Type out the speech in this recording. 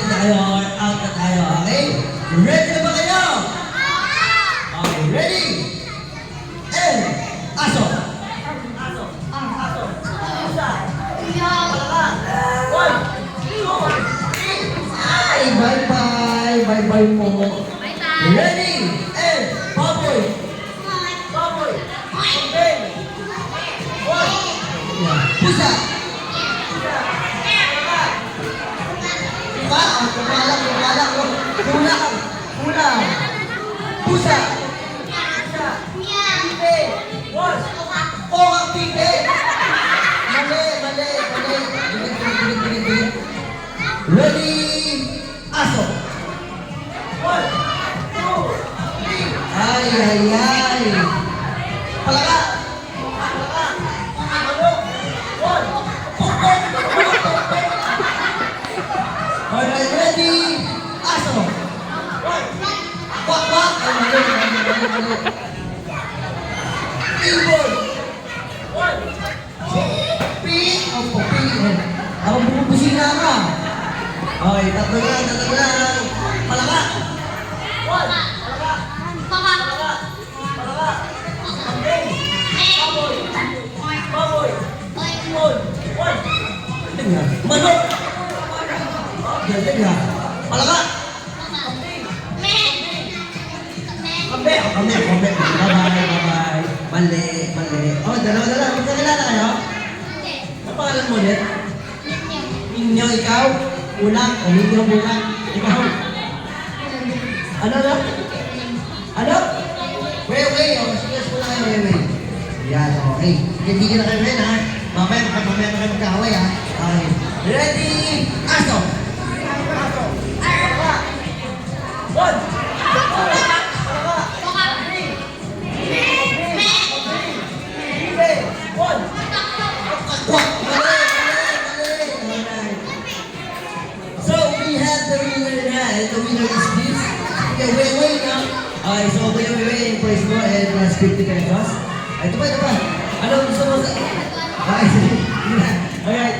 na kayo or out na tayo, okay? Ready na ba kayo? Okay, ready? And, aso! Aso! Aso! Pusa! Palaka! 1, 2, 3! Ay, bye-bye! Bye-bye po! Ready? And, baboy! Baboy! Okay! 1! Pusa! Kulang. Pusa. Pipe. What? Oh, ang pipe. Mali. Bilig. Ready? Aso. 1, 2, 3. Ay. Palaka. Manok. 1. Pukpok. Alright, ready? Aso. Wak. Ay, mali. Ibon. 1, 2, 3. Opo, P. Ako bumubusina ka. Okay, tatlo lang. Palaka. 1. Palaka. Baboy. Ibon. 1. Manok. Galing ha. Palaka. Kambe. Bye-bye. Mali. Oh, dalawa. Magkakilala kayo? Ano pangalan mo ulit? Ninyo, ikaw? Ulang? O Ninyo, bulang? Ikaw? Ano? Way. O, sige, muna kayo, way. Yan, okay. Hindi ka na kayo rin, ha? Mamaya na kayo magkahaway, ha? Okay. Ready? Aso! 1. So we have the winner na. The winner is this. Okay, wait na. Okay, so wait. Price mo and plus 50 pesos. Ito pa. Ano gusto mo sa